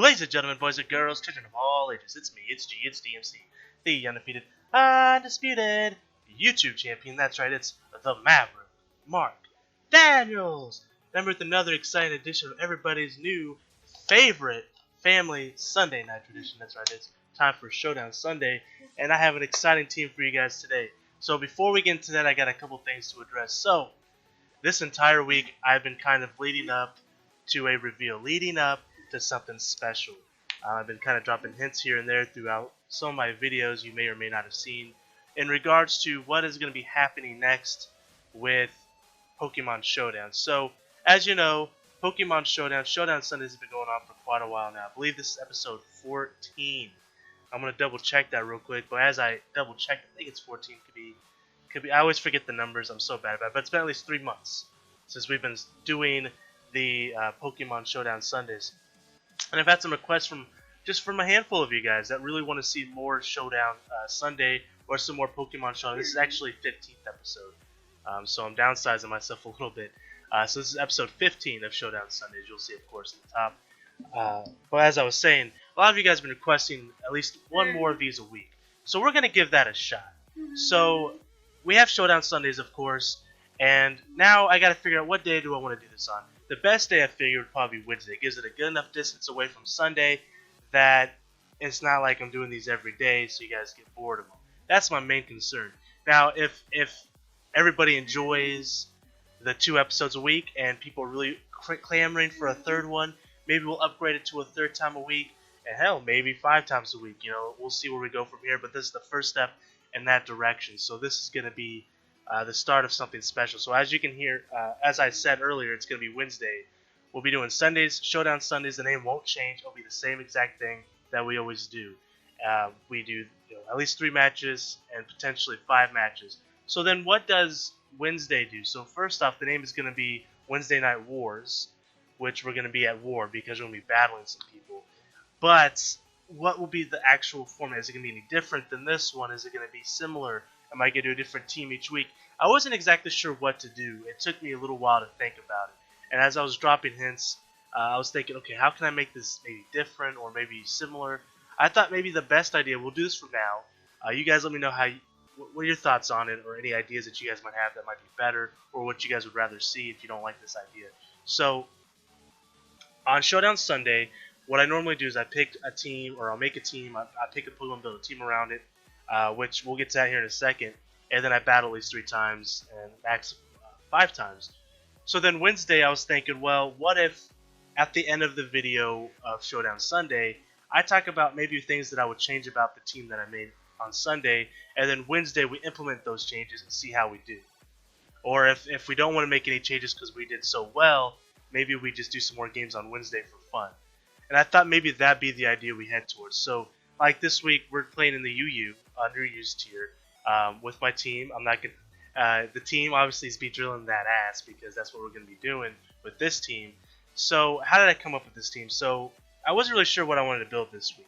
Ladies and gentlemen, boys and girls, children of all ages, it's me, it's G, it's DMC, the undefeated, undisputed YouTube champion. That's right, it's the Maverick, Mark Daniels. Remember, with another exciting edition of everybody's new favorite family Sunday night tradition. That's right, it's time for Showdown Sunday, and I have an exciting team for you guys today. So before we get into that, I got a couple things to address. So, this entire week, I've been kind of leading up to a reveal, leading up to something special. I've been kind of dropping hints here and there throughout some of my videos you may or may not have seen in regards to what is going to be happening next with Pokemon Showdown. So, as you know, Pokemon Showdown Sundays have been going on for quite a while now. I believe this is episode 14. I'm going to double check that real quick, but as I double check, I think it's 14. Could be. I always forget the numbers. I'm so bad about it, but it's been at least 3 months since we've been doing the Pokemon Showdown Sundays. And I've had some requests from a handful of you guys that really want to see more Showdown Sunday or some more Pokemon Showdown. This is actually 15th episode, so I'm downsizing myself a little bit. So this is episode 15 of Showdown Sundays. You'll see, of course, at the top. But as I was saying, a lot of you guys have been requesting at least one more of these a week. So we're going to give that a shot. So we have Showdown Sundays, of course, and now I got to figure out what day do I want to do this on. The best day I figured would probably be Wednesday. It gives it a good enough distance away from Sunday that it's not like I'm doing these every day so you guys get bored of them. That's my main concern. Now, if everybody enjoys the 2 episodes a week and people are really clamoring for a third one, maybe we'll upgrade it to a third time a week, and hell, maybe 5 times a week. You know, we'll see where we go from here, but this is the first step in that direction. So this is going to be the start of something special. So as you can hear, as I said earlier, it's going to be Wednesday. We'll be doing Sundays, Showdown Sundays. The name won't change. It'll be the same exact thing that we always do. We do at least 3 matches and potentially 5 matches. So then what does Wednesday do? So first off, the name is going to be Wednesday Night Wars, which we're going to be at war because we're going to be battling some people. But what will be the actual format? Is it going to be any different than this one? Is it going to be similar? Am I going to do a different team each week? I wasn't exactly sure what to do. It took me a little while to think about it. And as I was dropping hints, I was thinking, okay, how can I make this maybe different or maybe similar? I thought maybe the best idea, we'll do this from now. You guys let me know what are your thoughts on it, or any ideas that you guys might have that might be better, or what you guys would rather see if you don't like this idea. So, on Showdown Sunday, what I normally do is I pick a team, or I'll make a team. I pick a Pokemon, build a team around it, which we'll get to that here in a second. And then I battle at least 3 times, and max 5 times. So then Wednesday I was thinking, well, what if at the end of the video of Showdown Sunday, I talk about maybe things that I would change about the team that I made on Sunday, and then Wednesday we implement those changes and see how we do. Or if we don't want to make any changes because we did so well, maybe we just do some more games on Wednesday for fun. And I thought maybe that'd be the idea we head towards. So like this week we're playing in the UU, underused tier, with my team. I'm not gonna. The team obviously is Beedrillin that ass because that's what we're gonna be doing with this team. So how did I come up with this team? So I wasn't really sure what I wanted to build this week.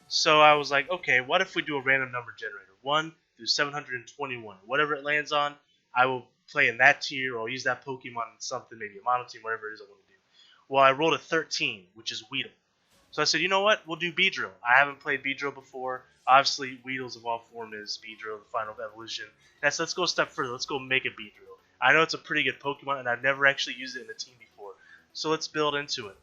So I was like, okay, what if we do a random number generator, 1 through 721, whatever it lands on, I will play in that tier, or I'll use that Pokemon in something, maybe a mono team, whatever it is I want to do. Well, I rolled a 13, which is Weedle. So I said, you know what? We'll do Beedrill. I haven't played Beedrill before. Obviously, Weedle's evolved form is Beedrill, the final evolution. And so let's go a step further. Let's go Mega Beedrill. I know it's a pretty good Pokemon, and I've never actually used it in a team before. So let's build into it.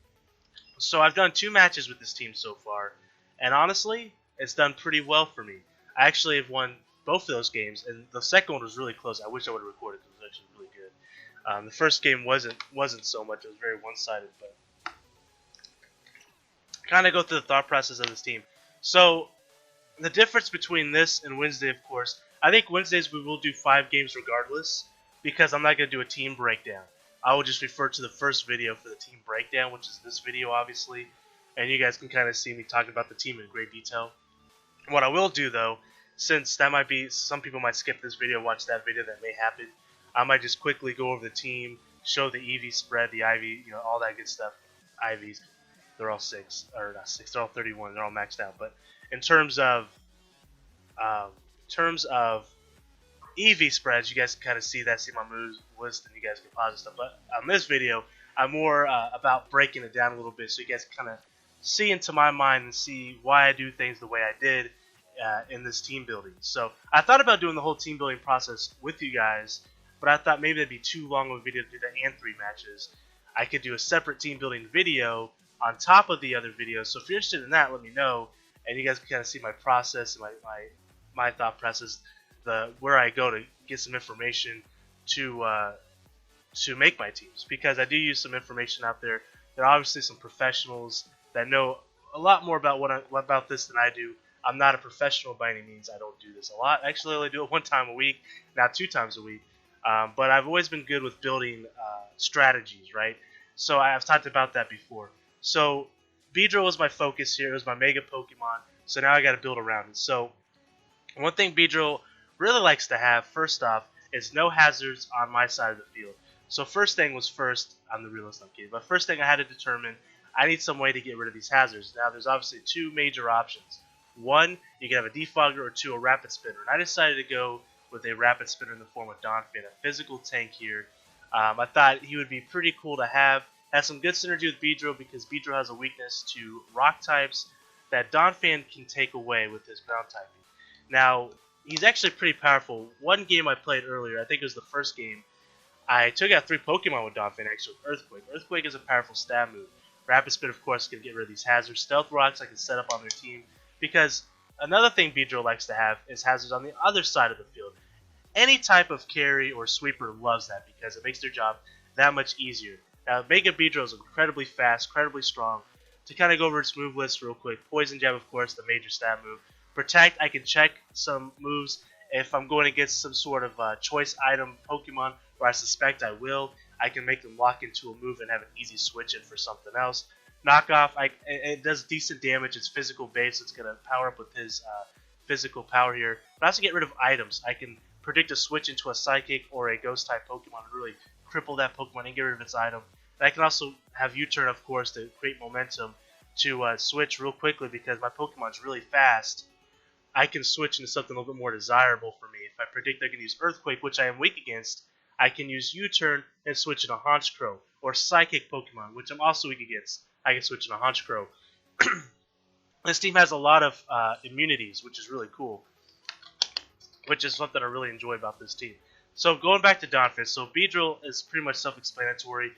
So I've done 2 matches with this team so far, and honestly, it's done pretty well for me. I actually have won both of those games, and the second one was really close. I wish I would have recorded because it was actually really good. The first game wasn't so much. It was very one-sided, but kind of go through the thought process of this team. So the difference between this and Wednesday, of course, I think Wednesdays we will do 5 games regardless because I'm not going to do a team breakdown. I will just refer to the first video for the team breakdown, which is this video, obviously, and you guys can kind of see me talking about the team in great detail. What I will do, though, since that might be, some people might skip this video and watch that video, that may happen, I might just quickly go over the team, show the EV spread, the IV, all that good stuff. IVs. They're all 6, or not 6. They're all 31. They're all maxed out. But in terms of EV spreads, you guys can kind of see that, see my moves list, and you guys can pause and stuff. But on this video, I'm more about breaking it down a little bit, so you guys can kind of see into my mind and see why I do things the way I did in this team building. So I thought about doing the whole team building process with you guys, but I thought maybe that'd be too long of a video to do that and 3 matches. I could do a separate team building video on top of the other videos. So if you're interested in that, let me know, and you guys can kind of see my process and my thought process, where I go to get some information to make my teams, because I do use some information out there. There are obviously some professionals that know a lot more about this than I do. I'm not a professional by any means. I don't do this a lot. Actually, I only do it 1 time a week, now 2 times a week. But I've always been good with building strategies, right? So I've talked about that before. So Beedrill was my focus here. It was my mega Pokemon. So now I got to build around it. So one thing Beedrill really likes to have, first off, is no hazards on my side of the field. So first thing was first, I'm the realist, I'm kidding, but first thing I had to determine, I need some way to get rid of these hazards. Now there's obviously 2 major options. 1, you can have a defogger, or 2, a rapid spinner. And I decided to go with a rapid spinner in the form of Donphan, a physical tank here. I thought he would be pretty cool to have. Has some good synergy with Beedrill, because Beedrill has a weakness to rock types that Donphan can take away with his ground typing. Now, he's actually pretty powerful. One game I played earlier, I think it was the first game, I took out 3 Pokemon with Donphan actually with Earthquake. Earthquake is a powerful stab move. Rapid Spin, of course, can get rid of these hazards. Stealth Rocks I can set up on their team, because another thing Beedrill likes to have is hazards on the other side of the field. Any type of carry or sweeper loves that, because it makes their job that much easier. Now, Mega Beedrill is incredibly fast, incredibly strong. To kind of go over its move list real quick, Poison Jab, of course, the major stab move. Protect, I can check some moves if I'm going against some sort of choice item Pokemon, where I suspect I will. I can make them lock into a move and have an easy switch in for something else. Knockoff, it does decent damage. It's physical based, so it's going to power up with his physical power here. But I also get rid of items. I can predict a switch into a Psychic or a Ghost type Pokemon to really cripple that Pokemon and get rid of its item. And I can also have U-turn, of course, to create momentum to switch real quickly, because my Pokemon's really fast. I can switch into something a little bit more desirable for me. If I predict I can use Earthquake, which I am weak against, I can use U-turn and switch into Honchkrow, or Psychic Pokemon, which I'm also weak against. I can switch into Honchkrow. This team has a lot of immunities, which is really cool, which is something I really enjoy about this team. So going back to Donphan, so Beedrill is pretty much self-explanatory.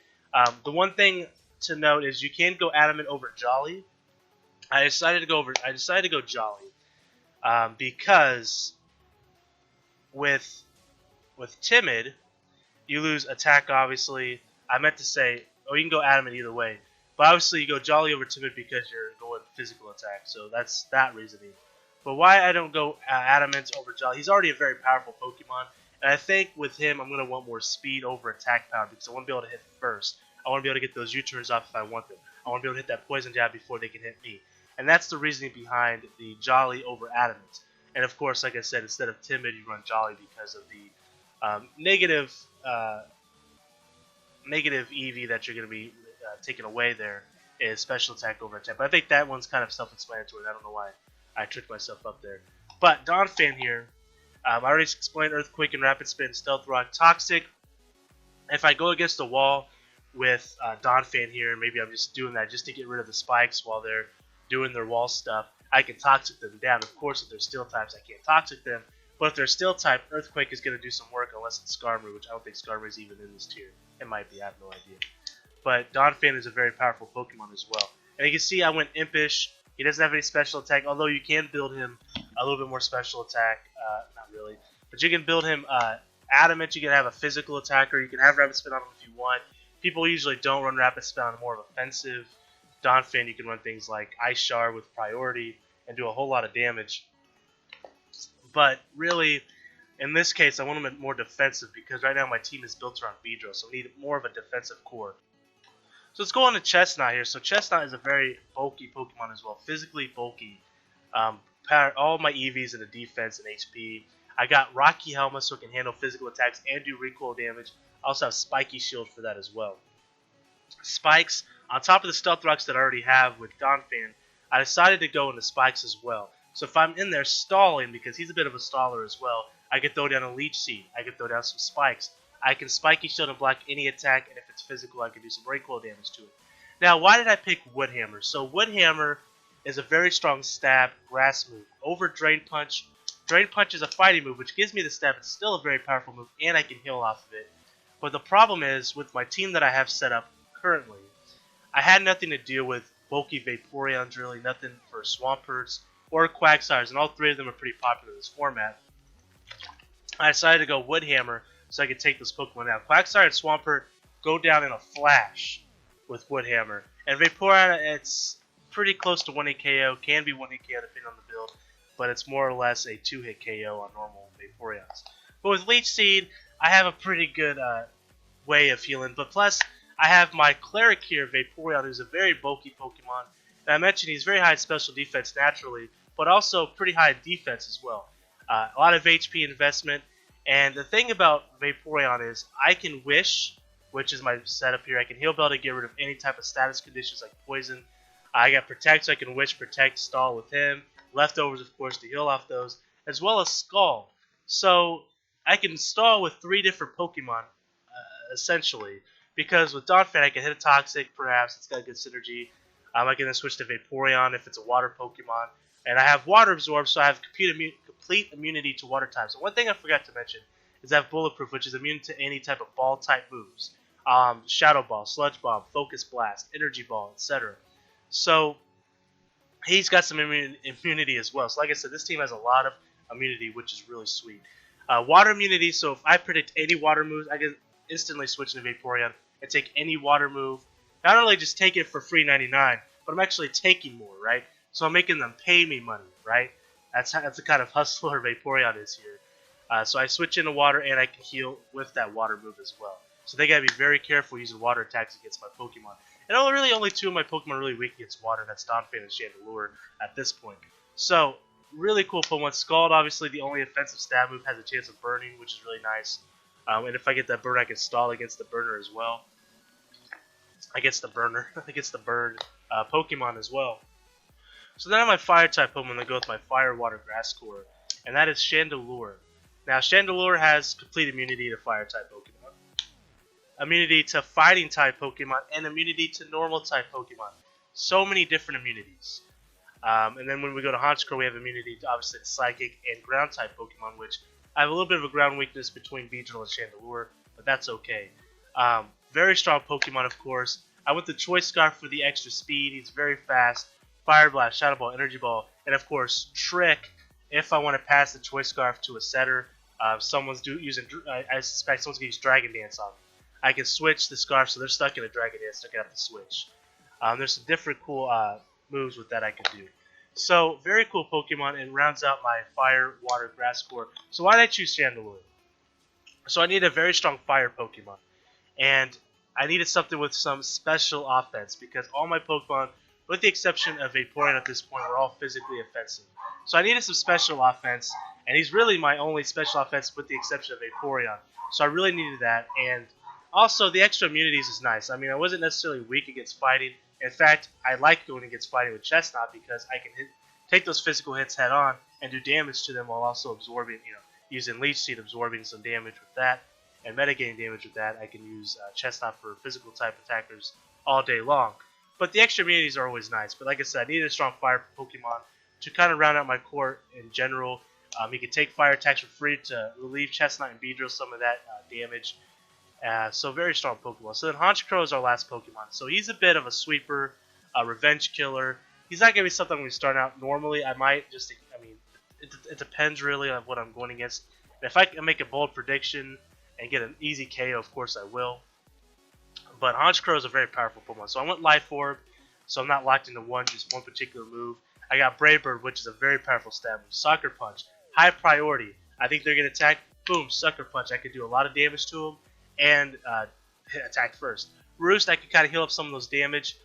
The one thing to note is you can go Adamant over Jolly. I decided to go Jolly because with Timid, you lose attack, obviously. I meant to say, you can go Adamant either way. But obviously you go Jolly over Timid because you're going physical attack. So that's that reasoning. But why I don't go Adamant over Jolly, he's already a very powerful Pokemon. And I think with him, I'm going to want more speed over attack power, because I want to be able to hit first. I want to be able to get those U-turns off if I want them. I want to be able to hit that Poison Jab before they can hit me. And that's the reasoning behind the Jolly over Adamant. And of course, like I said, instead of Timid, you run Jolly because of the negative EV that you're going to be taking away there is special attack over attack. But I think that one's kind of self-explanatory. I don't know why I tricked myself up there. But Donphan here, I already explained Earthquake and Rapid Spin, Stealth Rock, Toxic. If I go against the wall with Donphan here, maybe I'm just doing that just to get rid of the spikes while they're doing their wall stuff, I can Toxic them down. Of course, if they're Steel types, I can't Toxic them. But if they're Steel type, Earthquake is going to do some work unless it's Skarmory, which I don't think Skarmory is even in this tier. It might be, I have no idea. But Donphan is a very powerful Pokemon as well. And you can see I went Impish. He doesn't have any special attack, although you can build him a little bit more special attack. Not really. But you can build him Adamant. You can have a physical attacker. You can have Rapid Spin on him if you want. People usually don't run Rapid Spin on more of offensive. Donphan, you can run things like Ice Shard with priority and do a whole lot of damage. But really, in this case, I want him more defensive, because right now my team is built around Beedrill, so I need more of a defensive core. So let's go on to Chestnut here. So Chestnut is a very bulky Pokemon as well, physically bulky. All my EVs in the defense and HP. I got Rocky Helmet so it can handle physical attacks and do recoil damage. I also have Spiky Shield for that as well. Spikes, on top of the Stealth Rocks that I already have with Donphan, I decided to go into Spikes as well. So if I'm in there stalling, because he's a bit of a staller as well, I can throw down a Leech Seed. I can throw down some Spikes. I can Spiky Shield and block any attack, and if it's physical, I can do some recoil damage to it. Now, why did I pick Wood Hammer? So Wood Hammer is a very strong stab grass move. Over Drain Punch. Drain Punch is a fighting move, which gives me the stab. It's still a very powerful move, and I can heal off of it. But the problem is, with my team that I have set up currently, I had nothing to deal with bulky Vaporeons, really nothing for Swamperts or Quagsires, and all three of them are pretty popular in this format. I decided to go Wood Hammer so I could take this Pokemon out. Quagsire and Swampert go down in a flash with Wood Hammer. And Vaporeon, it's pretty close to 1-hit KO, can be 1-hit KO depending on the build, but it's more or less a 2-hit KO on normal Vaporeons. But with Leech Seed, I have a pretty good way of healing, but plus, I have my Cleric here, Vaporeon, who's a very bulky Pokemon. And I mentioned he's very high in special defense naturally, but also pretty high in defense as well. A lot of HP investment, and the thing about Vaporeon is I can Wish, which is my setup here. I can Heal Bell to get rid of any type of status conditions like Poison. I got Protect, so I can Wish, Protect, Stall with him. Leftovers, of course, to heal off those, as well as Scald. So I can stall with 3 different Pokemon, essentially, because with Donphan I can hit a Toxic, perhaps, it's got good synergy. I can then switch to Vaporeon if it's a water Pokemon. And I have Water Absorb, so I have complete immunity to water types. And one thing I forgot to mention is I have Bulletproof, which is immune to any type of ball type moves. Shadow Ball, Sludge Bomb, Focus Blast, Energy Ball, etc. So he's got some immunity as well. So like I said, this team has a lot of immunity, which is really sweet. Water immunity, so if I predict any water moves, I can instantly switch into Vaporeon and take any water move. Not only just take it for free 99, but I'm actually taking more, right? So I'm making them pay me money, right? That's the kind of hustler Vaporeon is here. So I switch into water, and I can heal with that water move as well. So they gotta be very careful using water attacks against my Pokemon. And only 2 of my Pokemon are really weak against water, and that's Donphan and Chandelure at this point. So really cool Pokemon. Scald, obviously the only offensive stab move, has a chance of burning, which is really nice. And if I get that burn, I can stall against the burner as well. Against the burned Pokemon as well. So then I have my fire type Pokemon that go with my fire, water, grass core, and that is Chandelure. Now Chandelure has complete immunity to fire type Pokemon, immunity to fighting type Pokemon, and immunity to normal type Pokemon. So many different immunities. And then when we go to Honchkrow, we have immunity to obviously psychic and ground type Pokemon, which I have a little bit of a ground weakness between Beedrill and Chandelure, but that's okay. Very strong Pokemon, of course. I went the Choice Scarf for the extra speed. He's very fast. Fire Blast, Shadow Ball, Energy Ball, and of course Trick. If I want to pass the Choice Scarf to a setter, someone's using. I suspect someone's gonna use Dragon Dance on me. I can switch the Scarf, so they're stuck in a Dragon Dance. They're gonna have to switch. There's some different cool moves with that I can do. So very cool Pokemon, and rounds out my Fire, Water, Grass core. So why did I choose Chandelure? So I need a very strong Fire Pokemon, and I needed something with some special offense because all my Pokemon, with the exception of Vaporeon at this point, we're all physically offensive. So I needed some special offense, and he's really my only special offense with the exception of Vaporeon. So I really needed that, and also the extra immunities is nice. I mean, I wasn't necessarily weak against fighting. In fact, I like going against fighting with Chestnut because I can take those physical hits head on and do damage to them while also absorbing, using Leech Seed, absorbing some damage with that, and metagaming damage with that. I can use Chestnut for physical type attackers all day long. But the extra immunities are always nice. But like I said, I needed a strong fire Pokemon to kind of round out my core in general. He can take fire attacks for free to relieve Chestnut and Beedrill some of that damage. So very strong Pokemon. So then Honchkrow is our last Pokemon. So he's a bit of a sweeper, a revenge killer. He's not going to be something when we start out. Normally, I might just, it depends really on what I'm going against. And if I can make a bold prediction and get an easy KO, of course I will. But Honchkrow is a very powerful Pokemon. So I went Life Orb, so I'm not locked into just one particular move. I got Brave Bird, which is a very powerful stab move. Sucker Punch, high priority. I think they're going to attack. Boom, Sucker Punch. I could do a lot of damage to them and attack first. Roost, I can kind of heal up some of those damage.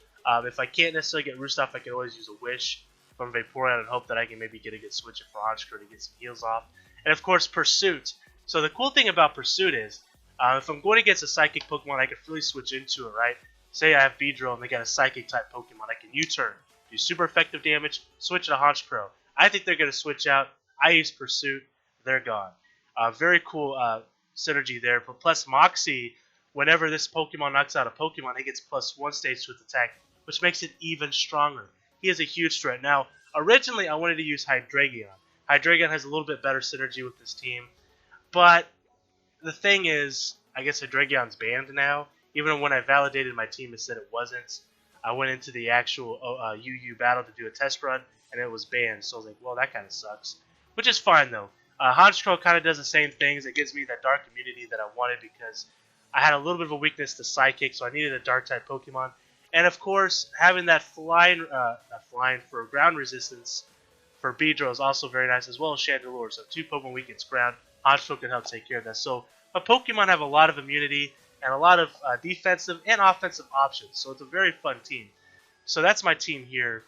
If I can't necessarily get Roost off, I can always use a Wish from Vaporeon and hope that I can maybe get a good switch for Honchkrow to get some heals off. And of course, Pursuit. So the cool thing about Pursuit is, if I'm going against a Psychic Pokemon, I can freely switch into it, right? Say I have Beedrill and they got a Psychic type Pokemon, I can U-turn, do super effective damage, switch to Honchkrow. I think they're going to switch out. I use Pursuit, they're gone. Very cool synergy there. But plus Moxie, whenever this Pokemon knocks out a Pokemon, it gets +1 stage to its attack, which makes it even stronger. He is a huge threat. Now, originally I wanted to use Hydreigon. Hydreigon has a little bit better synergy with this team, but the thing is, I guess Hydreigion's banned now. Even when I validated my team, it said it wasn't. I went into the actual UU battle to do a test run, and it was banned. So I was like, well, that kind of sucks. Which is fine, though. Honchkrow kind of does the same things. It gives me that dark immunity that I wanted because I had a little bit of a weakness to Psychic, so I needed a dark-type Pokemon. And, of course, having that flying for ground resistance for Beedrill is also very nice, as well as Chandelure. So 2 Pokemon weak against ground. Honchkrow can help take care of that. So my Pokemon have a lot of immunity and a lot of defensive and offensive options. So it's a very fun team. So that's my team here.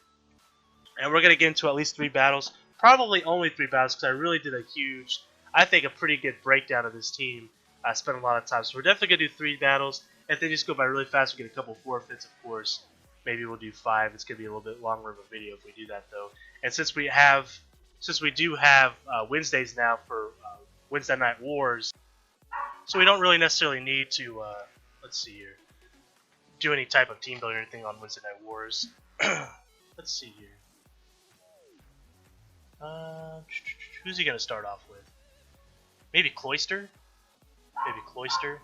And we're going to get into at least 3 battles. Probably only 3 battles because I really did a huge, I think a pretty good breakdown of this team. I spent a lot of time. So we're definitely going to do 3 battles. If they just go by really fast, we get a couple forfeits, of course. Maybe we'll do 5. It's going to be a little bit longer of a video if we do that, though. And since we do have Wednesdays now for Wednesday Night Wars, so we don't really necessarily need to, let's see here, do any type of team building or anything on Wednesday Night Wars. Let's see here. Who's he going to start off with? Maybe Cloyster? Maybe Cloyster?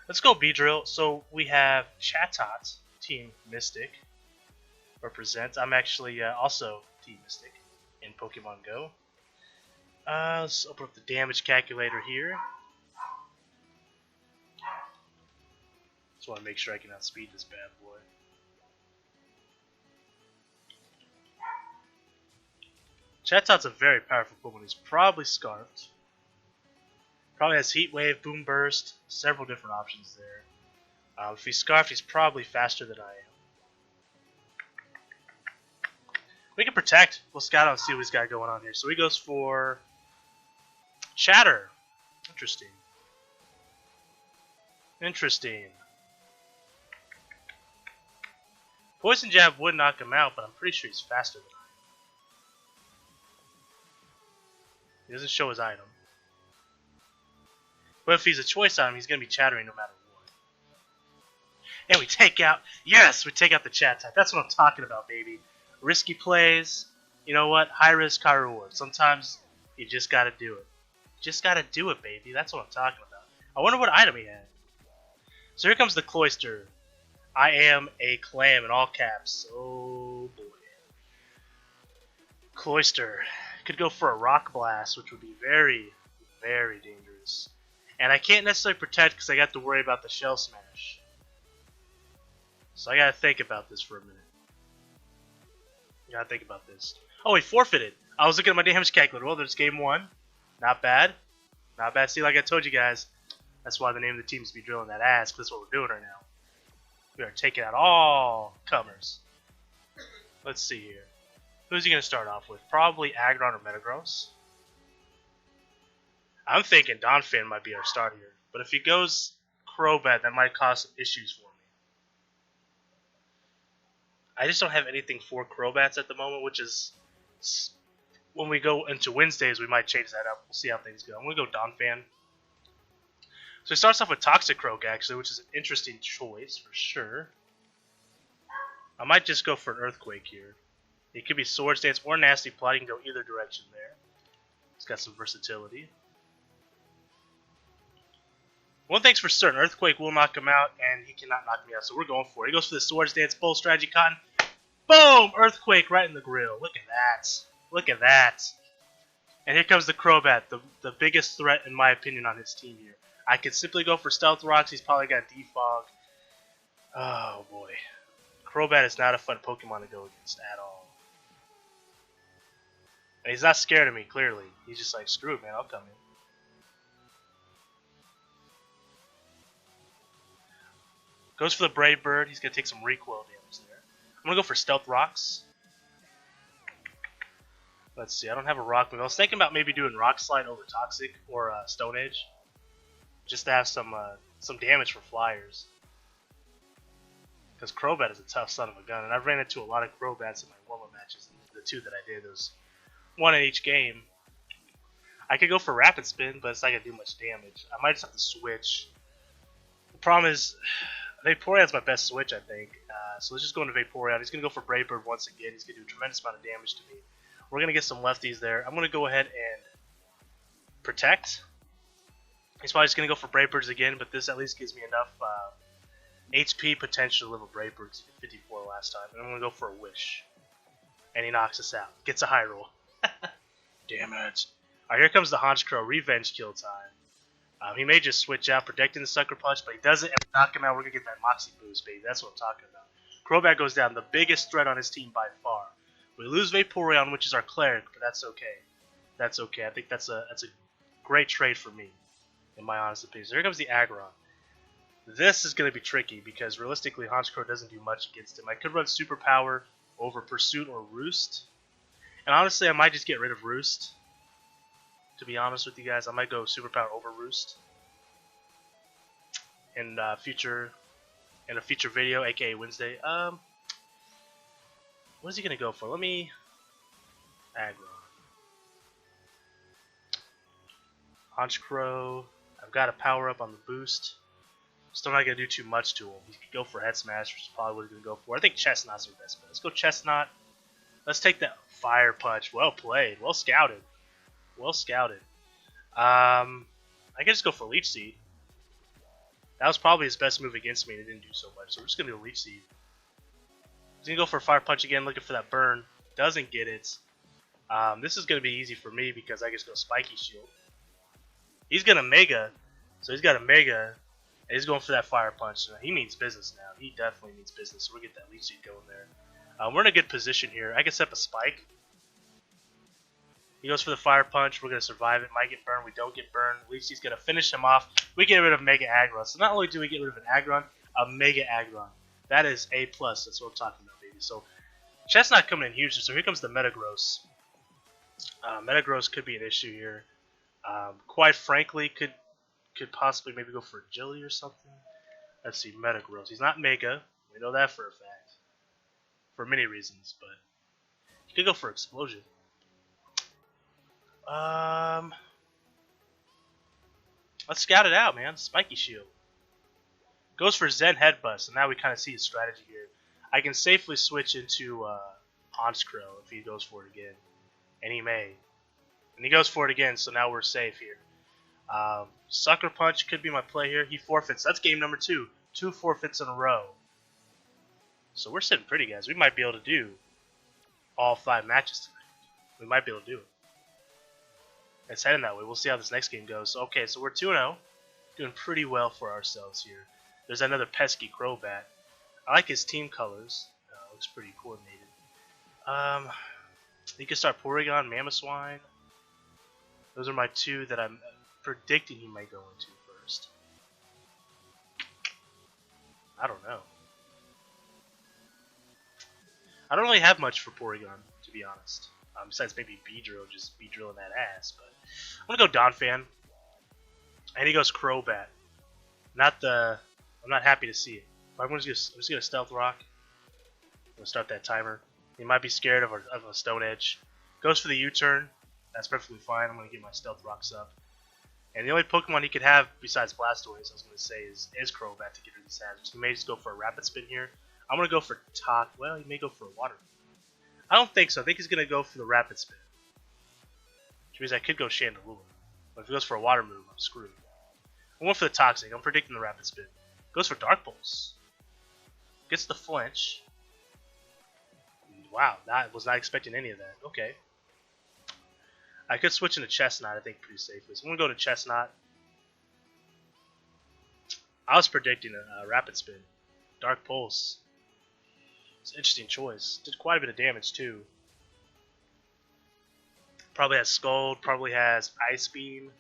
Let's go Beedrill. So we have Chatot, Team Mystic, represent. I'm actually also Team Mystic in Pokemon Go. Let's open up the damage calculator here. Just want to make sure I can outspeed this bad boy. Chatot's a very powerful Pokemon. He's probably Scarfed. Probably has Heat Wave, Boom Burst, several different options there. If he's Scarfed, he's probably faster than I am. We can Protect. We'll scout out and see what he's got going on here. So he goes for Shatter. Interesting. Interesting. Poison Jab would knock him out, but I'm pretty sure he's faster than I am. He doesn't show his item. But if he's a choice item, he's going to be chattering no matter what. And we take out, yes, we take out the chat type. That's what I'm talking about, baby. Risky plays, you know what? High risk, high reward. Sometimes you just got to do it. Just got to do it, baby. That's what I'm talking about. I wonder what item he had. So here comes the Cloyster. I am a clam in all caps. Oh boy. Cloyster. Could go for a Rock Blast, which would be very, very dangerous. And I can't necessarily protect because I got to worry about the Shell Smash. So I gotta think about this for a minute. Gotta think about this. Oh, he forfeited. I was looking at my damage calculator. Well, there's game 1. Not bad. Not bad. See, like I told you guys, that's why the name of the team is Beedrillin that ass, because that's what we're doing right now. We are taking out all comers. Let's see here. Who's he going to start off with? Probably Aggron or Metagross. I'm thinking Donphan might be our start here. But if he goes Crobat, that might cause some issues for me. I just don't have anything for Crobats at the moment, which is... When we go into Wednesdays, we might change that up. We'll see how things go. I'm going to go Donphan. So he starts off with Toxicroak, actually, which is an interesting choice for sure. I might just go for an Earthquake here. It could be Swords Dance or Nasty Plot. He can go either direction there. It's got some versatility. One thing's for certain, Earthquake will knock him out, and he cannot knock me out, so we're going for it. He goes for the Swords Dance, Bull Strategy, Cotton. Boom! Earthquake right in the grill. Look at that. Look at that. And here comes the Crobat, the biggest threat, in my opinion, on his team here. I could simply go for Stealth Rocks. He's probably got Defog. Oh, boy. Crobat is not a fun Pokemon to go against at all. And he's not scared of me, clearly. He's just like, screw it, man. I'll come in. Goes for the Brave Bird. He's going to take some recoil damage there. I'm going to go for Stealth Rocks. Let's see. I don't have a Rock move. I was thinking about maybe doing Rock Slide over Toxic or Stone Edge. Just to have some damage for flyers. Because Crobat is a tough son of a gun, and I've ran into a lot of Crobats in my warm-up matches. The 2 that I did, there was 1 in each game. I could go for Rapid Spin, but it's not going to do much damage. I might just have to switch. The problem is, Vaporeon's my best switch, I think. So let's just go into Vaporeon. He's going to go for Brave Bird once again. He's going to do a tremendous amount of damage to me. We're going to get some lefties there. I'm going to go ahead and Protect. He's probably just going to go for Brave Birds again, but this at least gives me enough HP potential to live with Brave Birds. 54 last time. And I'm going to go for a Wish. And he knocks us out. Gets a high roll. Damn it. Alright, here comes the Honchkrow. Revenge kill time. He may just switch out, protecting the Sucker Punch, but he doesn't. If we knock him out, we're going to get that Moxie boost, baby. That's what I'm talking about. Crobat goes down. The biggest threat on his team by far. We lose Vaporeon, which is our Cleric, but that's okay. That's okay. I think that's a great trade for me, in my honest opinion. So here comes the Aggron. This is going to be tricky because realistically, Honchkrow doesn't do much against him. I could run Superpower over Pursuit or Roost. And honestly, I might just get rid of Roost. To be honest with you guys, I might go Superpower over Roost in a future video, aka Wednesday. What is he gonna go for? Let me Aggron. Honchkrow. I've got a power up on the boost. Still not gonna do too much to him. He could go for Head Smash, which is probably what he's gonna go for. I think Chestnut's our best bet. Let's go Chestnut. Let's take that Fire Punch. Well played. Well scouted. Well scouted. I can just go for Leech Seed. That was probably his best move against me, and it didn't do so much. So we're just going to do a Leech Seed. He's going to go for a Fire Punch again, looking for that burn. Doesn't get it. This is going to be easy for me because I just go Spiky Shield. He's going to Mega, so he's got a Mega, and he's going for that Fire Punch. He means business now. He definitely means business, so we'll get that Leech Seed going there. We're in a good position here. I can set up a Spike. He goes for the Fire Punch. We're going to survive it. Might get burned. We don't get burned. Leech Seed's going to finish him off. We get rid of Mega Aggron. So not only do we get rid of an Aggron, a Mega Aggron. That is A+. That's what I'm talking about, baby. So Chestnut coming in huge. So here comes the Metagross. Metagross could be an issue here. Quite frankly, could possibly maybe go for Agility or something. Let's see, Metagross. He's not Mega. We know that for a fact. For many reasons, but he could go for Explosion. Let's scout it out, man. Spiky Shield. Goes for Zen Headbutt, and now we kind of see his strategy here. I can safely switch into Honchkrow if he goes for it again. And he may. And he goes for it again, so now we're safe here. Sucker Punch could be my play here. He forfeits. That's game number 2. 2 forfeits in a row. So we're sitting pretty, guys. We might be able to do all 5 matches tonight. We might be able to do it. It's heading that way. We'll see how this next game goes. Okay, so we're 2-0. Doing pretty well for ourselves here. There's another pesky Crobat. I like his team colors. Looks pretty coordinated. You can start Porygon, Mamoswine. Those are my 2 that I'm predicting he might go into first. I don't know. I don't really have much for Porygon, to be honest. Besides maybe Beedrill, just Beedrilling that ass. But I'm gonna go Donphan, and he goes Crobat. I'm not happy to see it. But I'm just gonna Stealth Rock. I'm gonna start that timer. He might be scared of a Stone Edge. Goes for the U-turn. That's perfectly fine. I'm gonna get my Stealth Rocks up. And the only Pokemon he could have besides Blastoise, I was gonna say, is Crobat to get rid of these hazards. He may just go for a Rapid Spin here. I'm gonna go for Talk. Well, he may go for a Water. I don't think so. I think he's going to go for the Rapid Spin. Which means I could go Chandelure. But if he goes for a Water move, I'm screwed. I'm going for the Toxic. I'm predicting the Rapid Spin. Goes for Dark Pulse. Gets the flinch. Wow, I was not expecting any of that. Okay. I could switch into Chestnut, I think, pretty safely. So I'm going to go to Chestnut. I was predicting a Rapid Spin. Dark Pulse. It's an interesting choice. Did quite a bit of damage too. Probably has Scald, probably has Ice Beam.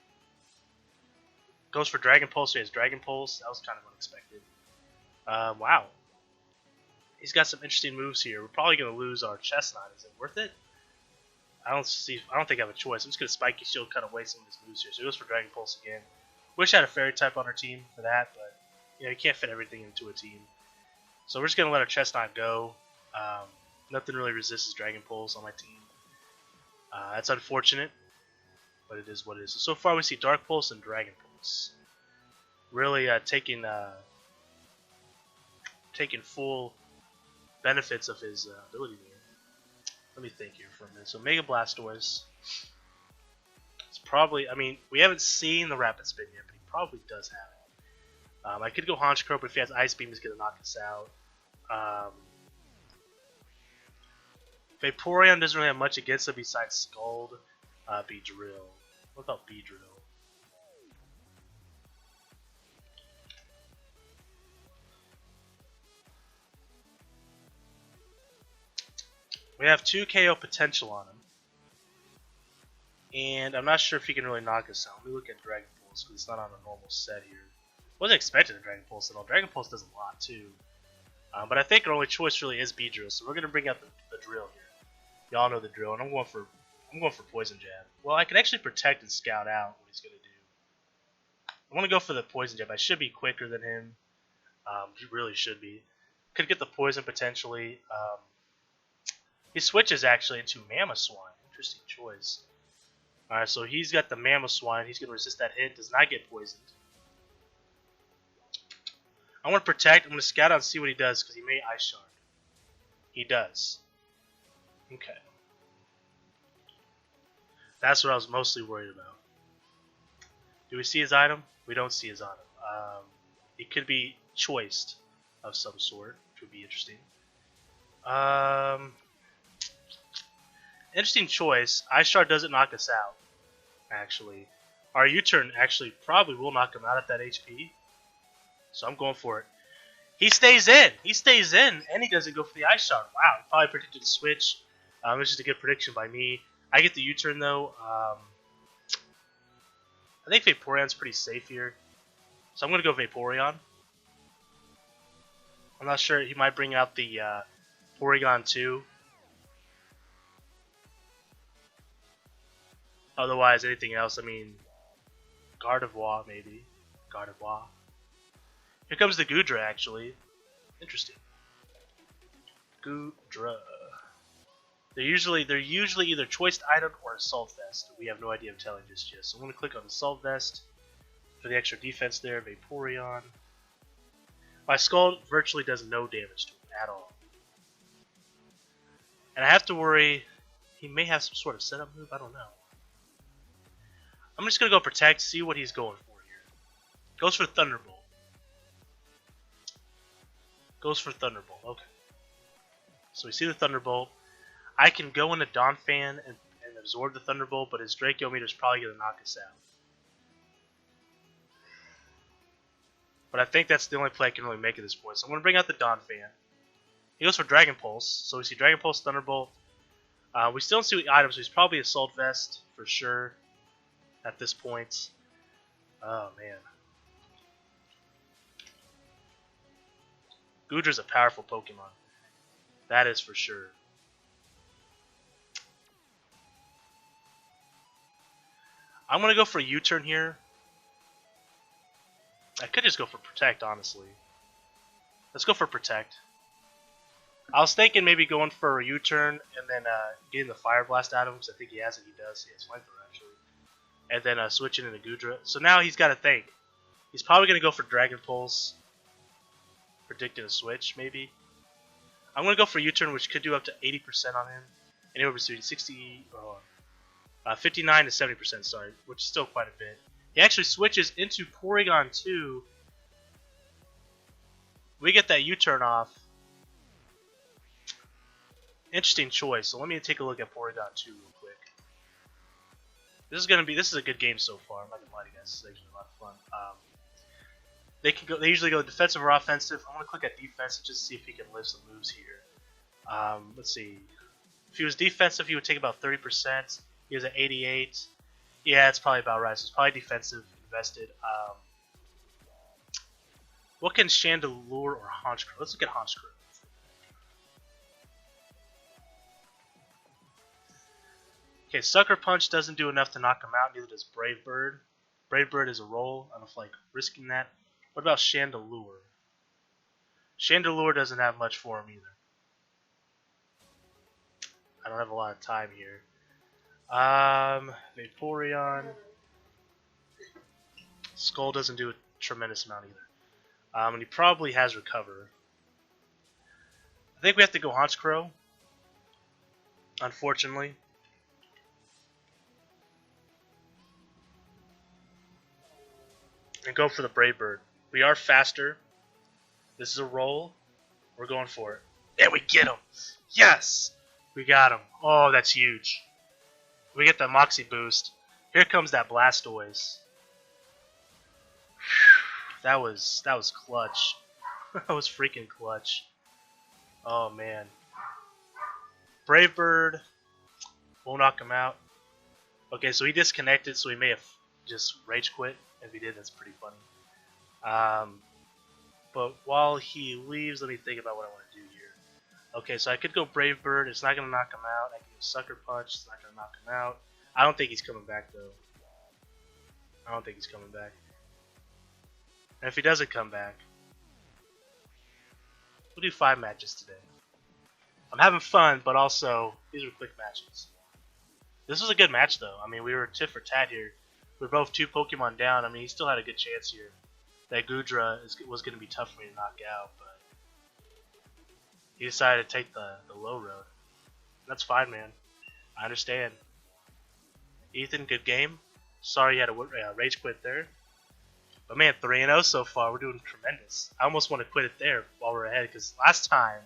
Goes for Dragon Pulse, so he has Dragon Pulse. That was kind of unexpected. Wow. He's got some interesting moves here. We're probably going to lose our Chestnut. Is it worth it? I don't think I have a choice. I'm just going to Spiky Shield, cut away some of his moves here. So he goes for Dragon Pulse again. Wish I had a Fairy type on our team for that, but you can't fit everything into a team. So we're just going to let our Chestnut go. Nothing really resists Dragon Pulse on my team. That's unfortunate, but it is what it is. So far we see Dark Pulse and Dragon Pulse. Really taking full benefits of his ability there. Let me think here for a minute. So Mega Blastoise. It's probably, I mean, we haven't seen the Rapid Spin yet, but he probably does have it. I could go Honchkrow, but if he has Ice Beam, he's going to knock us out. Vaporeon doesn't really have much against him besides Scald, Beedrill. What about Beedrill? We have 2 KO potential on him. And I'm not sure if he can really knock us out. Let me look at Dragon Pulse, because it's not on a normal set here. Wasn't expecting a Dragon Pulse at all. Dragon Pulse does a lot too. But I think our only choice really is Beedrill, so we're gonna bring out the drill here. Y'all know the drill, and I'm going for Poison Jab. Well, I can actually protect and scout out what he's gonna do. I want to go for the Poison Jab. I should be quicker than him. He really should be. Could get the poison potentially. He switches actually into Mamoswine. Interesting choice. Alright, so he's got the Mamoswine. He's going to resist that hit. Does not get poisoned. I want to protect. I'm going to scout out and see what he does because he may Ice Shard. He does. Okay. That's what I was mostly worried about. Do we see his item? We don't see his item. It could be choiced of some sort, which would be interesting. Interesting choice. Ice Shard doesn't knock us out, actually. Our U-turn actually probably will knock him out at that HP. So I'm going for it. He stays in. He stays in, and he doesn't go for the Ice Shard. Wow, he probably predicted the switch. It's just a good prediction by me. I get the U-turn, though. I think Vaporeon's pretty safe here. So I'm going to go Vaporeon. I'm not sure. He might bring out the Porygon too. Otherwise, anything else, I mean, Gardevoir maybe. Gardevoir. Here comes the Goodra, actually. Interesting. Goodra. They're usually either choiced item or Assault Vest. We have no idea of telling just yet. So I'm going to click on Assault Vest for the extra defense there. Vaporeon. My Scald virtually does no damage to him at all. And I have to worry, he may have some sort of setup move, I don't know. I'm just going to go Protect, see what he's going for here. Goes for Thunderbolt. Goes for Thunderbolt, okay. So we see the Thunderbolt. I can go into Donphan and absorb the Thunderbolt, but his Draco Meter is probably going to knock us out. But I think that's the only play I can really make at this point. So I'm going to bring out the Donphan. He goes for Dragon Pulse. So we see Dragon Pulse, Thunderbolt. We still don't see what items, so he's probably Assault Vest for sure at this point. Oh, man. Goodra's a powerful Pokemon. That is for sure. I'm going to go for a U-turn here. I could just go for Protect, honestly. Let's go for Protect. I was thinking maybe going for a U-turn and then getting the Fire Blast out of him, because I think he has it. He does. He has Flamethrower, actually. And then switching into Goodra. So now he's got to think. He's probably going to go for Dragon Pulse. Predicting a switch, maybe. I'm going to go for U-turn, which could do up to 80% on him. Anywhere between 59 to 70%, sorry, which is still quite a bit. He actually switches into Porygon 2. We get that U-turn off. Interesting choice. So let me take a look at Porygon 2 real quick. This is a good game so far. I'm not gonna lie to you guys. This is actually a lot of fun. They usually go defensive or offensive. I'm gonna click at defensive just to see if he can live some moves here. Let's see. If he was defensive, he would take about 30%. He was at 88. Yeah, it's probably about right. So it's probably defensive invested. What can Chandelure or Honchkrow? Let's look at Honchkrow. Okay, Sucker Punch doesn't do enough to knock him out, neither does Brave Bird. Brave Bird is a roll. I don't feel like risking that. What about Chandelure? Chandelure doesn't have much for him either. I don't have a lot of time here. Vaporeon. Skull doesn't do a tremendous amount either. And he probably has Recover. I think we have to go Honchkrow. Unfortunately. And go for the Brave Bird. We are faster. This is a roll. We're going for it. And we get him. Yes! We got him. Oh, that's huge. We get the Moxie boost. Here comes that Blastoise. That was clutch. That was freaking clutch. Oh man. Brave Bird won't knock him out. Okay, so he disconnected, so he may have just rage quit. If he did, that's pretty funny. But while he leaves, let me think about what I want to do here. Okay, so I could go Brave Bird. It's not going to knock him out. I can go Sucker Punch. It's not going to knock him out. I don't think he's coming back, though. I don't think he's coming back. And if he doesn't come back, we'll do 5 matches today. I'm having fun, but also, these are quick matches. This was a good match, though. I mean, we were tit for tat here. We were both 2 Pokemon down. I mean, he still had a good chance here. That Goodra was going to be tough for me to knock out, but he decided to take the low road. That's fine, man. I understand. Ethan, good game. Sorry you had a rage quit there. But man, 3-0 so far. We're doing tremendous. I almost want to quit it there while we're ahead, because last time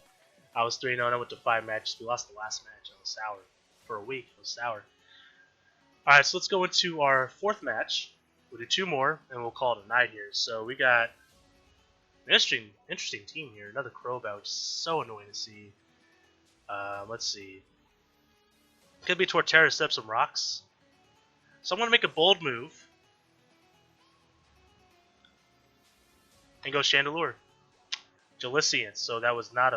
I was 3-0 and I went to 5 matches. We lost the last match. I was sour. For a week, I was sour. Alright, so let's go into our 4th match. We'll do 2 more, and we'll call it a night here. So we got an interesting team here. Another Crobat, which is so annoying to see. Let's see. Could be Torterra, step some rocks. So I'm going to make a bold move. And go Chandelure. Jellicent, so that was not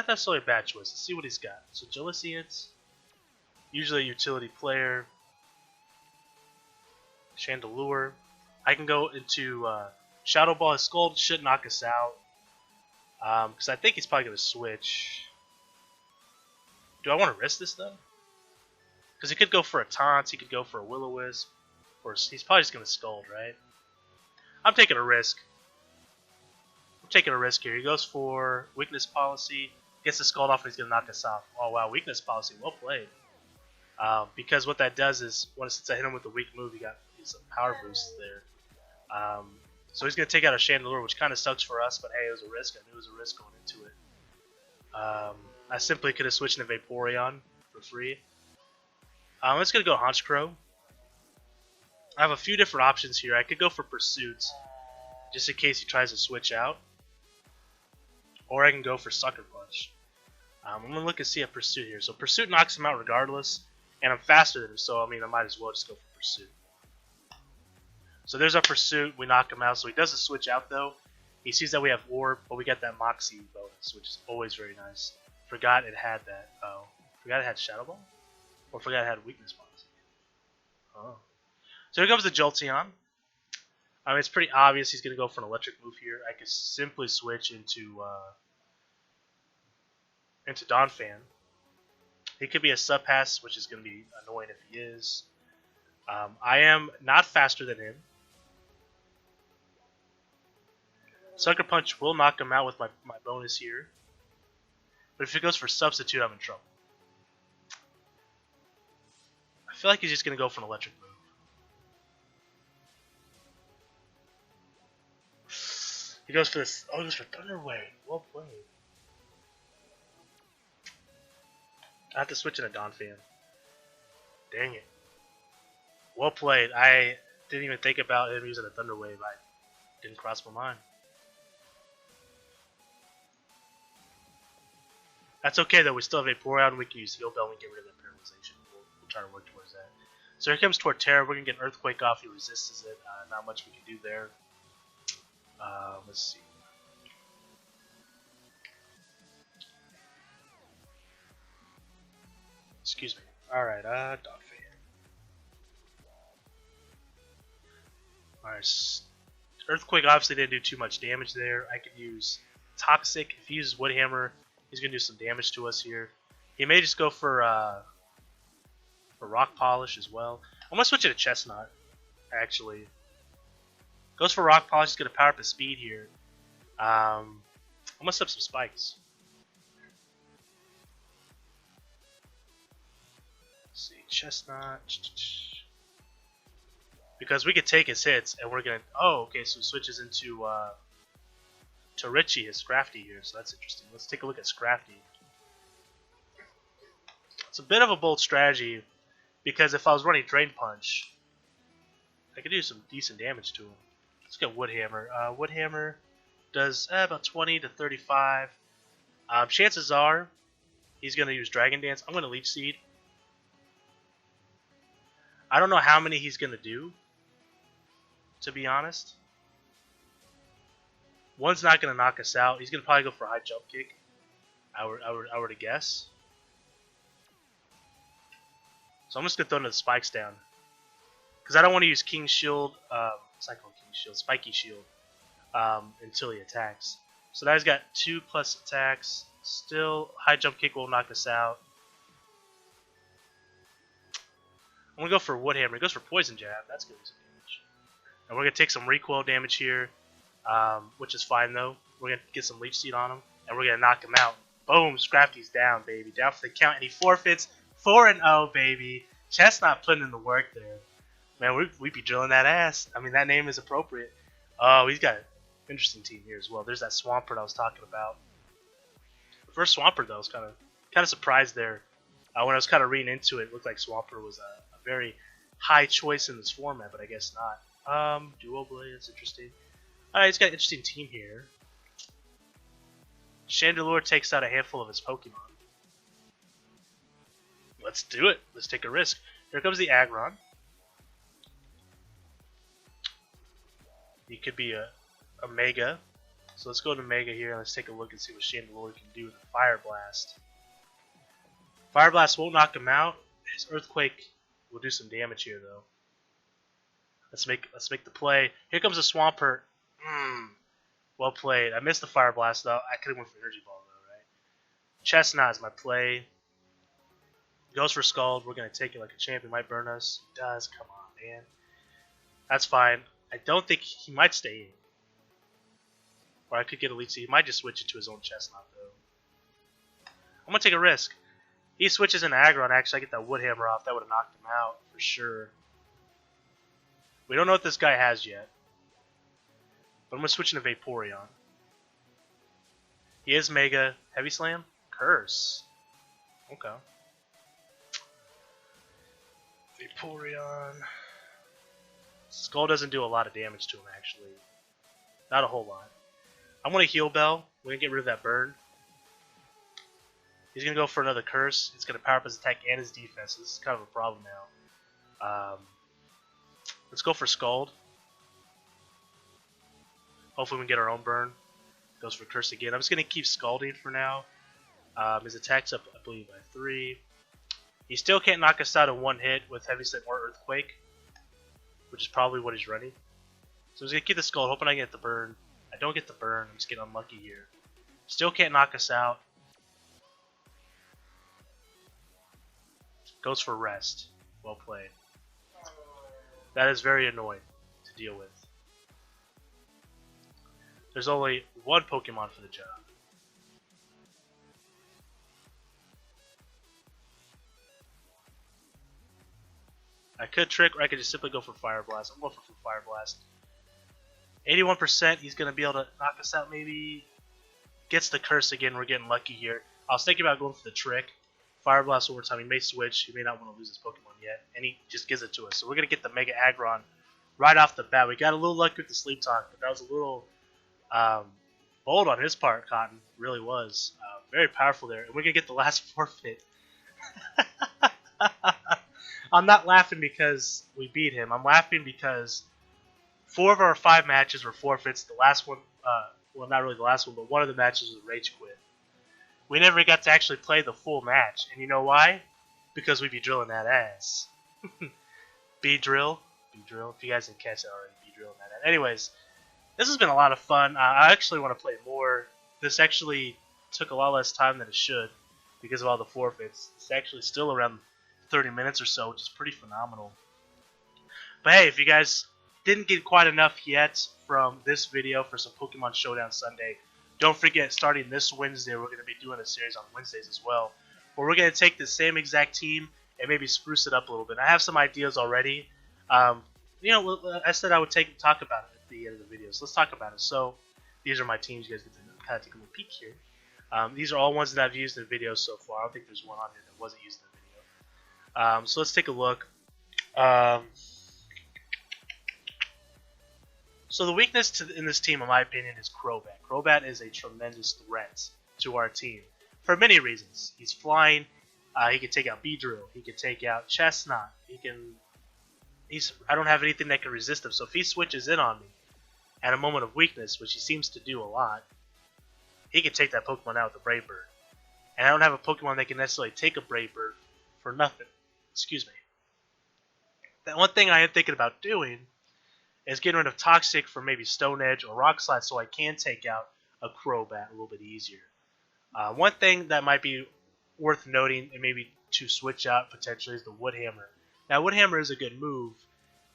necessarily a bad choice. Let's see what he's got. So Jellicent, usually a utility player. Chandelure. I can go into Shadow Ball. His Skull should knock us out. Because I think he's probably going to switch. Do I want to risk this though? Because he could go for a Taunt. He could go for a Will-O-Wisp. Or he's probably just going to Scald, right? I'm taking a risk. I'm taking a risk here. He goes for Weakness Policy. Gets the Scald off and he's going to knock us off. Oh wow, Weakness Policy. Well played. Because what that does is, since I hit him with the weak move, he got his power boost there. So he's going to take out a Chandelure, which kind of sucks for us, but hey, it was a risk. I knew it was a risk going into it. I simply could have switched into Vaporeon for free. I'm just going to go Honchkrow. I have a few different options here. I could go for Pursuit, just in case he tries to switch out. Or I can go for Sucker Punch. I'm going to look and see a Pursuit here. So Pursuit knocks him out regardless. And I'm faster than him, so I mean I might as well just go for Pursuit. So there's our Pursuit. We knock him out. So he doesn't switch out though. He sees that we have Orb, but we got that Moxie bonus, which is always very nice. Forgot it had that. Oh, forgot it had Shadow Ball, or forgot it had Weakness Policy. Oh, so here comes the Jolteon. I mean it's pretty obvious he's gonna go for an electric move here. I could simply switch into Donphan. He could be a Subpass, which is going to be annoying if he is. I am not faster than him. Sucker Punch will knock him out with my bonus here. But if he goes for Substitute, I'm in trouble. I feel like he's just going to go for an electric move. He goes for this. Oh, he goes for Thunder Wave. Well played. I have to switch into Donphan. Dang it. Well played. I didn't even think about him using a Thunder Wave. I didn't cross my mind. That's okay though. We still have a Vaporeon. We can use Heal Bell and get rid of that paralyzation. We'll try to work towards that. So here comes Torterra. We're going to get an Earthquake off. He resists it. Not much we can do there. Let's see. Excuse me. Alright, Donphan. Alright, Earthquake obviously didn't do too much damage there. I could use Toxic. If he uses Wood Hammer, he's going to do some damage to us here. He may just go for Rock Polish as well. I'm going to switch it to Chestnut, actually. Goes for Rock Polish. He's going to power up his speed here. I'm going to set up some spikes. Let's see, Chestnut. Because we could take his hits, and we're going to... Oh, okay, so it switches into to Richie, his Scrafty here, so that's interesting. Let's take a look at Scrafty. It's a bit of a bold strategy, because if I was running Drain Punch, I could do some decent damage to him. Let's get Wood Hammer. Wood Hammer does about 20 to 35. Chances are he's going to use Dragon Dance. I'm going to Leech Seed. I don't know how many he's going to do, to be honest. One's not going to knock us out. He's going to probably go for a high jump kick. I were to guess. So I'm just going to throw the spikes down. Because I don't want to use King's Shield. It's not called King's Shield. Spiky Shield. Until he attacks. So now he's got 2+ attacks. Still, high jump kick will knock us out. I'm going to go for Wood Hammer. He goes for Poison Jab. That's going to do some damage. And we're going to take some recoil damage here. Which is fine though. We're going to get some Leech Seed on him. And we're going to knock him out. Boom. Scrafty's down, baby. Down for the count. And he forfeits 4-0, baby. Chestnut putting in the work there. Man, we be drilling that ass. I mean, that name is appropriate. Oh, he's got an interesting team here as well. There's that Swampert I was talking about. The first Swampert, though, I was kind of surprised there. When I was kind of reading into it, it looked like Swampert was a very high choice in this format, but I guess not. Dual Blade, that's interesting. Alright, he's got an interesting team here. Chandelure takes out a handful of his Pokemon. Let's do it. Let's take a risk. Here comes the Aggron. He could be a Mega. So let's go to Mega here and let's take a look and see what Chandelure can do with a Fire Blast. Fire Blast won't knock him out. His Earthquake will do some damage here though. Let's make the play. Here comes the Swampert. Well played. I missed the Fire Blast though. I could have went for Energy Ball though, right? Chestnut is my play. Goes for Scald. We're gonna take it like a champion. Might burn us. He does. Come on, man. That's fine. I don't think he might stay in. Or I could get a Leech Seed. He might just switch it to his own Chestnut though. I'm gonna take a risk. He switches into Aggron. Actually, I get that Wood Hammer off. That would have knocked him out for sure. We don't know what this guy has yet. But I'm going to switch into Vaporeon. He is Mega. Heavy Slam? Curse. Okay. Vaporeon. Skull doesn't do a lot of damage to him, actually. Not a whole lot. I'm going to Heal Bell. We're going to get rid of that burn. He's going to go for another Curse. It's going to power up his attack and his defense. This is kind of a problem now. Let's go for Scald. Hopefully we can get our own burn. Goes for Curse again. I'm just going to keep Scalding for now. His attack's up, I believe, by 3. He still can't knock us out in one hit with Heavy Slam or Earthquake, which is probably what he's running. So I'm just going to keep the Scald, hoping I get the burn. I don't get the burn. I'm just getting unlucky here. Still can't knock us out. Goes for Rest. Well played. That is very annoying to deal with. There's only one Pokemon for the job. I could trick, or I could just simply go for Fire Blast. I'm going for Fire Blast. 81%, he's going to be able to knock us out maybe. Gets the Curse again, we're getting lucky here. I was thinking about going for the trick. Fire Blast over time, he may switch, he may not want to lose his Pokemon yet. And he just gives it to us. So we're going to get the Mega Aggron right off the bat. We got a little lucky with the Sleep Talk, but that was a little bold on his part, Cotton. Really was. Very powerful there. And we're going to get the last forfeit. I'm not laughing because we beat him. I'm laughing because 4 of our 5 matches were forfeits. The last one, well, not really the last one, but one of the matches was Rage Quit. We never got to actually play the full match. And you know why? Because we be drilling that ass. Beedrill. If you guys didn't catch that already, Beedrilling that ass. Anyways, this has been a lot of fun. I actually want to play more. this actually took a lot less time than it should because of all the forfeits. It's actually still around 30 minutes or so, which is pretty phenomenal. But hey, if you guys didn't get quite enough yet from this video for some Pokemon Showdown Sunday, don't forget, starting this Wednesday, we're going to be doing a series on Wednesdays as well, where we're going to take the same exact team and maybe spruce it up a little bit. I have some ideas already. You know, I said I would talk about it at the end of the video, so let's talk about it. So these are my teams. You guys get to kind of take a little peek here. These are all ones that I've used in videos so far. I don't think there's one on here that wasn't used in the video. So let's take a look. So the weakness in this team, in my opinion, is Crobat. Crobat is a tremendous threat to our team for many reasons. He's flying. He can take out Beedrill. He can take out Chestnut. I don't have anything that can resist him. So if he switches in on me at a moment of weakness, which he seems to do a lot, he can take that Pokemon out with a Brave Bird. And I don't have a Pokemon that can necessarily take a Brave Bird for nothing. Excuse me. That one thing I am thinking about doing is getting rid of Toxic for maybe Stone Edge or Rock Slide so I can take out a Crobat a little bit easier. One thing that might be worth noting and maybe to switch out potentially is the Wood Hammer. Now, Wood Hammer is a good move,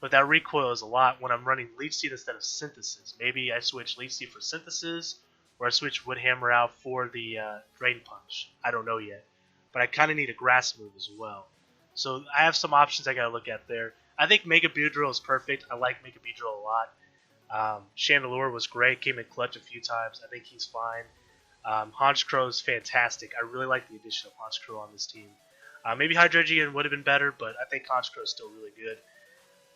but that recoil is a lot when I'm running Leech Seed instead of Synthesis. Maybe I switch Leech Seed for Synthesis, or I switch Wood Hammer out for the Drain Punch. I don't know yet, but I kind of need a Grass move as well. So I have some options I got to look at there. I think Mega Beedrill is perfect. I like Mega Beedrill a lot. Chandelure was great, came in clutch a few times. I think he's fine. Honchkrow is fantastic. I really like the addition of Honchkrow on this team. Maybe Hydreigon would have been better, but I think Honchkrow is still really good.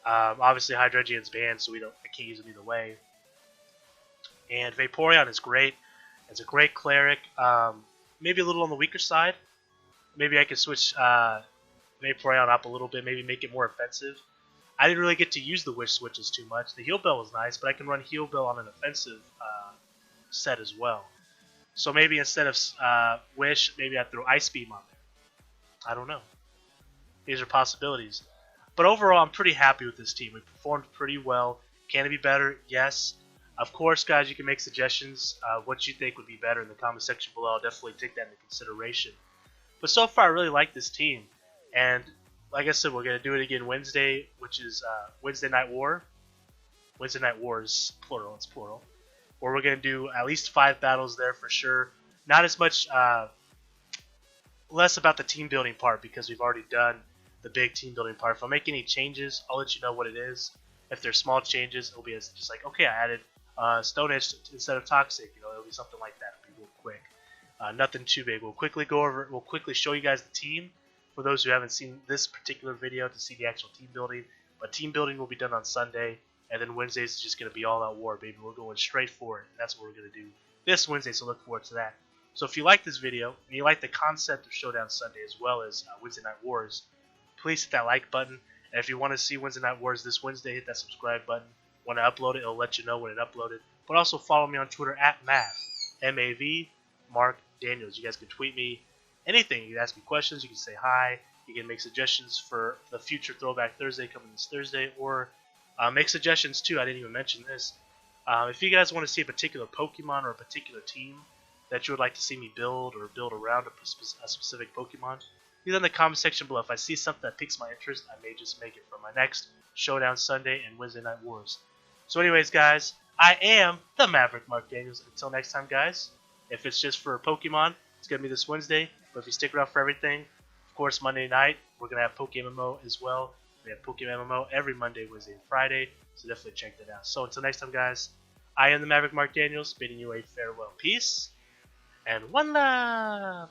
Obviously, Hydreigon's banned, so I can't use him either way. And Vaporeon is great. It's a great cleric. Maybe a little on the weaker side. Maybe I could switch Vaporeon up a little bit, maybe make it more offensive. I didn't really get to use the Wish switches too much. The Heal Bell was nice, but I can run Heal Bell on an offensive set as well. So maybe instead of Wish, maybe I throw Ice Beam on there. I don't know. These are possibilities. But overall, I'm pretty happy with this team. We performed pretty well. Can it be better? Yes. Of course, guys, you can make suggestions. What you think would be better in the comment section below. I'll definitely take that into consideration. But so far, I really like this team. And like I said, we're going to do it again Wednesday, which is Wednesday Night War. Wednesday Night Wars, plural. It's plural. Where we're going to do at least 5 battles there for sure. Not as much... less about the team building part because we've already done the big team building part. If I make any changes, I'll let you know what it is. If there's small changes, it'll be just like, okay, I added Stone Edge instead of Toxic. You know, it'll be something like that. It'll be real quick. Nothing too big. We'll quickly go over it. We'll quickly show you guys the team for those who haven't seen this particular video to see the actual team building. But team building will be done on Sunday, and then Wednesday is just going to be all out war, baby. We're going straight for it. That's what we're going to do this Wednesday, so look forward to that. So if you like this video, and you like the concept of Showdown Sunday as well as Wednesday Night Wars, please hit that like button. And if you want to see Wednesday Night Wars this Wednesday, hit that subscribe button. When I upload it, it'll let you know when it uploaded. But also follow me on Twitter at Mav, M-A-V, Mark Daniels. You guys can tweet me anything. You can ask me questions. You can say hi. You can make suggestions for the future Throwback Thursday coming this Thursday. Or make suggestions too. I didn't even mention this. If you guys want to see a particular Pokemon or a particular team that you would like to see me build or build around a specific Pokemon, leave it in the comment section below. If I see something that piques my interest, I may just make it for my next Showdown Sunday and Wednesday Night Wars. So anyways, guys, I am the Maverick Mark Daniels. Until next time, guys, if it's just for Pokemon, it's going to be this Wednesday. But if you stick around for everything, of course, Monday night, we're going to have PokeMMO as well. We have PokeMMO every Monday, Wednesday, and Friday. So definitely check that out. So until next time, guys, I am the Maverick Mark Daniels, bidding you a farewell. Peace. And one love!